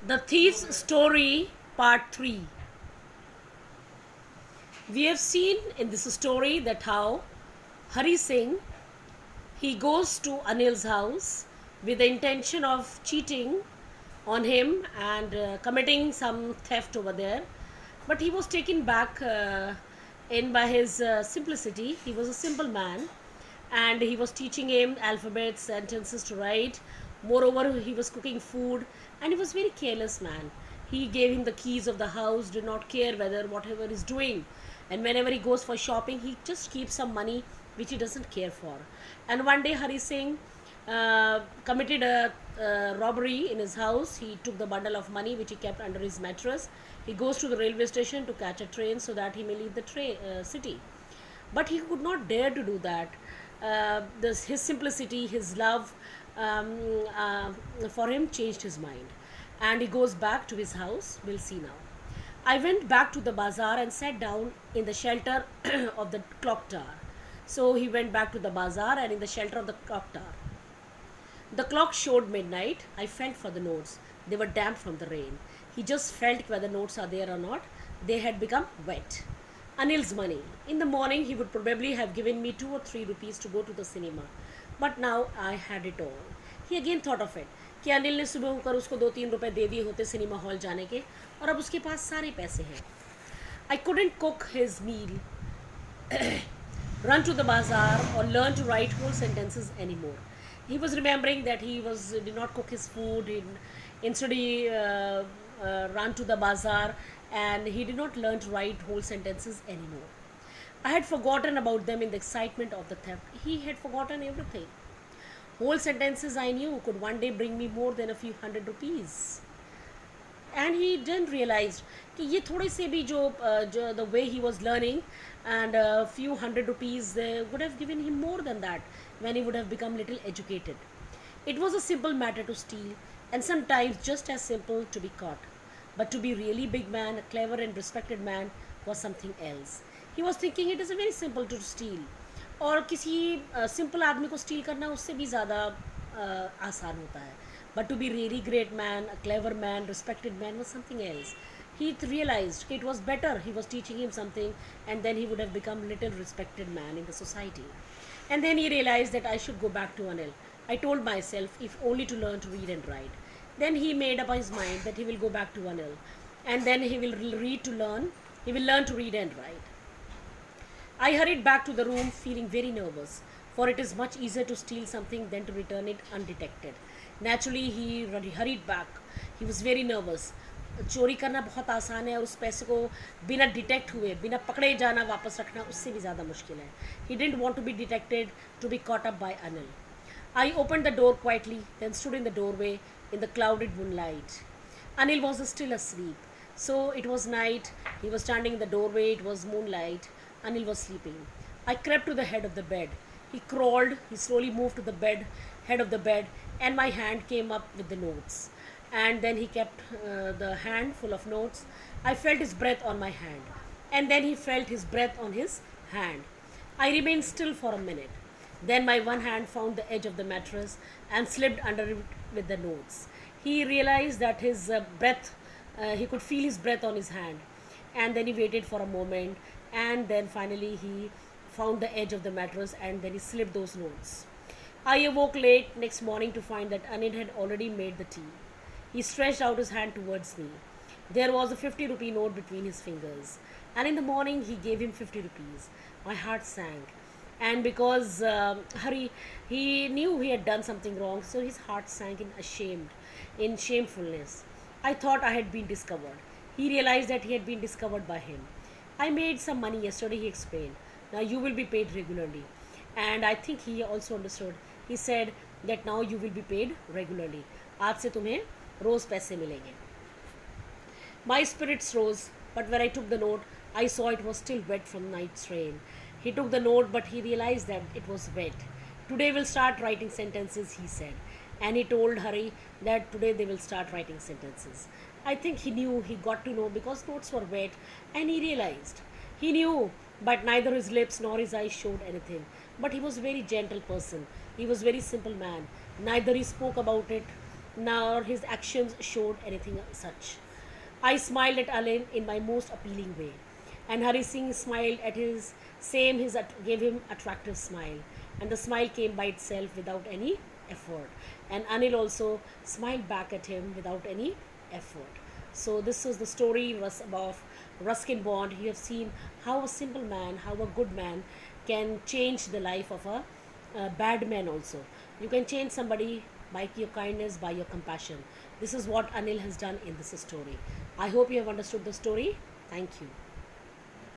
The Thief's Story, Part 3. We have seen in this story that how Hari Singh he goes to Anil's house with the intention of cheating on him and committing some theft over there. But he was taken back in by his simplicity. He was a simple man and he was teaching him alphabets, sentences to write. Moreover, he was cooking food and he was very careless man. He gave him the keys of the house, did not care whether whatever he's doing. And whenever he goes for shopping, he just keeps some money which he doesn't care for. And one day, Hari Singh committed a robbery in his house. He took the bundle of money which he kept under his mattress. He goes to the railway station to catch a train so that he may leave the city. But he could not dare to do that. His simplicity, his love for him changed his mind. And he goes back to his house. We'll see now. I went back to the bazaar and sat down in the shelter of the clock tower. So he went back to the bazaar and in the shelter of the clock tower. The clock showed midnight. I felt for the notes. They were damp from the rain. He just felt whether notes are there or not. They had become wet. Anil's money. In the morning, he would probably have given me 2 or 3 rupees to go to the cinema. But now I had it all. He again thought of it. कि अनिल ने सुबह होकर उसको 2-3 रुपए दे दिए होते cinema hall जाने के और अब उसके पास सारे पैसे हैं. I couldn't cook his meal, run to the bazaar or learn to write whole sentences anymore. He was remembering that did not cook his food. Instead he ran to the bazaar and he did not learn to write whole sentences anymore. I had forgotten about them in the excitement of the theft. He had forgotten everything. Whole sentences I knew could one day bring me more than a few hundred rupees. And he didn't realize कि ये थोड़े से भी जो the way he was learning and a few hundred rupees would have given him more than that when he would have become little educated. It was a simple matter to steal and sometimes just as simple to be caught. But to be really big man, a clever and respected man was something else. He was thinking it is a very simple to steal. और किसी simple आदमी को steel करना उससे भी ज़्यादा आसान होता है. But to be really great man, a clever man, respected man was something else. He realized it was better he was teaching him something and then he would have become little respected man in the society. And then he realized that I should go back to Anil. I told myself if only to learn to read and write. Then he made up his mind that he will go back to Anil and then he will learn to read and write. I hurried back to the room feeling very nervous, for it is much easier to steal something than to return it undetected. Naturally, he hurried back. He was very nervous. चोरी करना बहुत आसान है और उस पैसे को बिना डिटेक्ट हुए बिना पकड़े जाना वापस रखना उससे भी ज़्यादा मुश्किल है. He didn't want to be detected, to be caught up by Anil. I opened the door quietly, then stood in the doorway in the clouded moonlight. Anil was still asleep. So it was night. He was standing in the doorway. It was moonlight. Anil was sleeping. I crept to the head of the bed. He crawled. He slowly moved to the head of the bed, and my hand came up with the notes. And then he kept the hand full of notes. I felt his breath on my hand, and then he felt his breath on his hand. I remained still for a minute. Then my one hand found the edge of the mattress and slipped under it with the notes. He realized that his he could feel his breath on his hand. And then he waited for a moment and then finally he found the edge of the mattress and then he slipped those notes. I awoke late next morning to find that Anil had already made the tea. He stretched out his hand towards me. There was a 50 rupee note between his fingers. And in the morning he gave him 50 rupees. My heart sank. And because he knew he had done something wrong, so his heart sank in shamefulness. I thought I had been discovered. He realized that he had been discovered by him. I made some money yesterday, he explained. Now you will be paid regularly. And I think he also understood. He said that now you will be paid regularly. आज से तुम्हें रोज़ पैसे मिलेंगे. My spirits rose, but when I took the note, I saw it was still wet from night's rain. He took the note, but he realized that it was wet. Today we'll start writing sentences, he said. And he told Hari that today they will start writing sentences. I think he knew, he got to know because notes were wet and he realized. He knew, but neither his lips nor his eyes showed anything. But he was a very gentle person. He was a very simple man. Neither he spoke about it nor his actions showed anything such. I smiled at Alin in my most appealing way, and Hari Singh smiled at his same. Gave him attractive smile, and the smile came by itself without any effort. And Anil also smiled back at him without any effort. So this was the story of Ruskin Bond. You have seen how a simple man, how a good man can change the life of a bad man also. You can change somebody by your kindness, by your compassion. This is what Anil has done in this story. I hope you have understood the story. Thank you.